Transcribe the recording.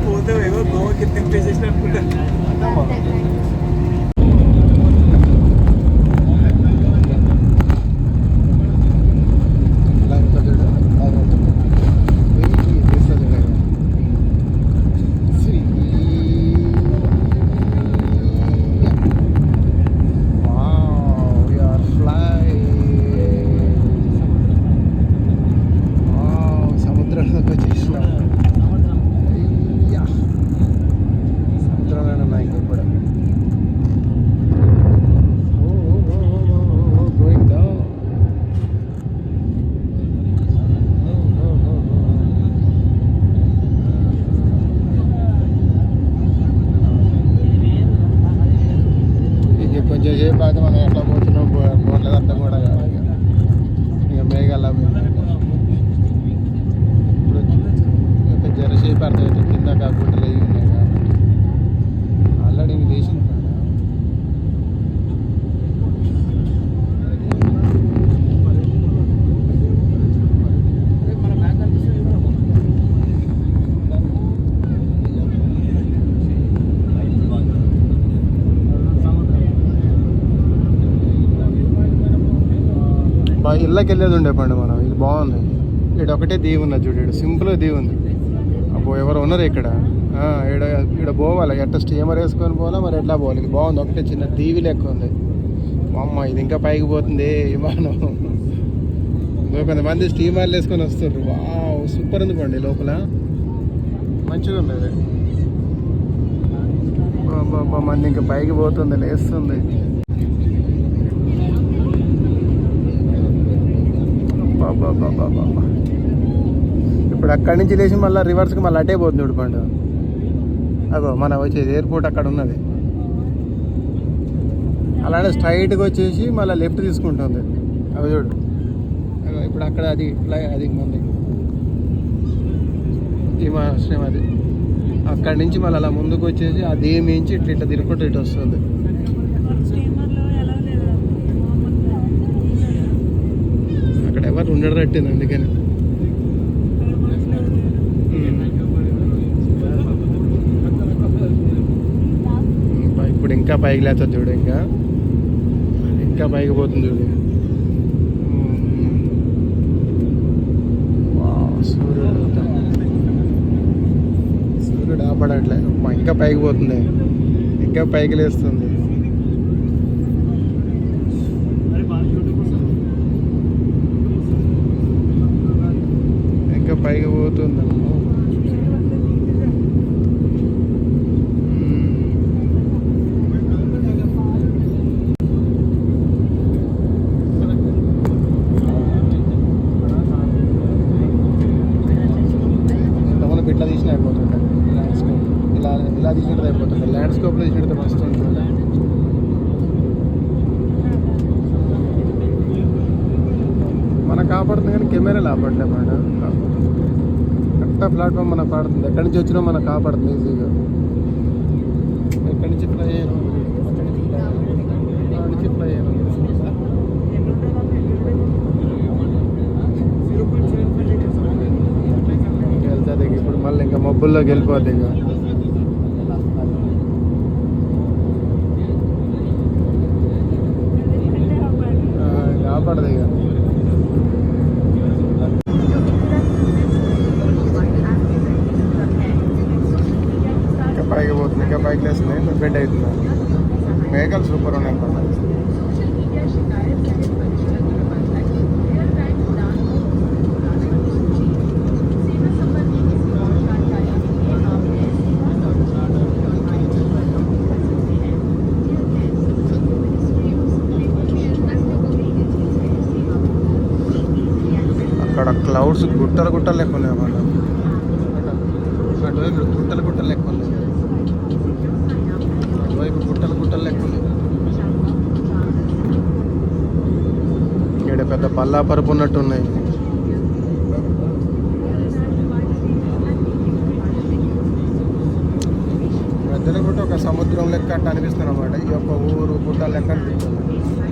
పోతే ఏదో గోవాకి తిప్పేసేసినట్టుకుంటా. కొంచెం సేపు అయితే మనం ఎట్లా పోతున్నాం బోట్లేదు అర్థం కూడా కాదు. ఇక మేఘాల ఇప్పుడు జరసేపు అర్థమవుతుంది. కింద కాకుండా లేవి ఉన్నాయి కాబట్టి ఆల్రెడీ ఇంక దేశం ఇళ్ళకి వెళ్ళేది ఉండే పండు మనం. ఇది బాగుంది. ఇక్కడ ఒకటే దీవి ఉన్నది చూడు. సింపుల్గా దీవి ఉంది. అబ్బో ఎవరు ఉన్నారు ఇక్కడ. ఇక్కడ పోవాలి. ఎట్లా స్టీమర్ వేసుకొని పోవాలా మరి ఎట్లా పోవాలి. ఇది బాగుంది. ఒకటే చిన్న దీవి లెక్క ఉంది. అమ్మ ఇది ఇంకా పైకి పోతుంది విమానం. కొంతమంది స్టీమర్లు వేసుకొని వస్తారు. వావ్ సూపర్ ఉంది పండి. లోపల మంచిగా ఉంది అది. మంది ఇంకా పైకి పోతుంది, లేస్తుంది. ఇప్పుడు అక్కడి నుంచి లేచి మళ్ళీ రివర్స్కి మళ్ళీ అటే పోతుంది చూడు పండు. అగో మన వచ్చేది ఎయిర్పోర్ట్ అక్కడ ఉన్నది. అలానే స్ట్రైట్గా వచ్చేసి మళ్ళీ లెఫ్ట్ తీసుకుంటుంది. అవి చూడు. అగో ఇప్పుడు అక్కడ అది మంది విమానాశ్రయం అది. అక్కడి నుంచి మళ్ళీ అలా ముందుకు వచ్చేసి అది మించి ఇట్లా తిరుగుకుంటూ ఇటు వస్తుంది. అక్కడ ఎవరు ఉండడట్టింది అందుకని. ఇప్పుడు ఇంకా పైకి లేస్తుంది చూడు. ఇంకా పైకి పోతుంది చూడు. సూర్యుడు ఆపడట్లే. ఇంకా పైకి పోతుంది. ఇంకా పైకి లేస్తుంది. ఇంకా పైకి పోతుంది. ఇట్లా తీసిన అయిపోతుండే ల్యాండ్స్కేప్. ఇలా తీసినట్టు అయిపోతుండే. ల్యాండ్స్కేప్లో తీసినట్టు మస్తు ఉంటుంది. మనకు కాపాడుతుంది కానీ కెమెరాలు ఆపట్లేమాట. కరెక్ట్గా ప్లాట్ఫామ్ మనకు పాడుతుంది. ఎక్కడి నుంచి వచ్చినా మనకు కాపాడుతుంది ఈజీగా. ఎక్కడి నుంచి ఫ్లై అయ్యాను, అక్కడి నుంచి ఫ్లై అయ్యాను. వెళ్తుంది ఇప్పుడు మళ్ళీ ఇంకా మబ్బుల్లోకి వెళ్ళిపోద్ది. ఇంకా కాపాడదు. ఇంకా పైకి పోతుంది. ఇంకా పైకి లేస్తుంది. బెడ్ అవుతుంది. మేఘాలు సూపర్ ఉన్నాయి. అక్కడ క్లౌడ్స్ గుట్టలు లెక్క ఉన్నాయి అన్నమాట. అటువైపు గుట్టలు లెక్క ఉన్నాయి. అటువైపు గుట్టలు లెక్క ఉన్నాయి. ఇక్కడ పెద్ద పల్లా పరుపు ఉన్నట్టు ఉన్నాయి. మధ్యలో కూడా ఒక సముద్రం లెక్క అట్లా అనిపిస్తుంది అనమాట. ఈ యొక్క ఊరు గుట్ట లెక్క అనిపిస్తుంది.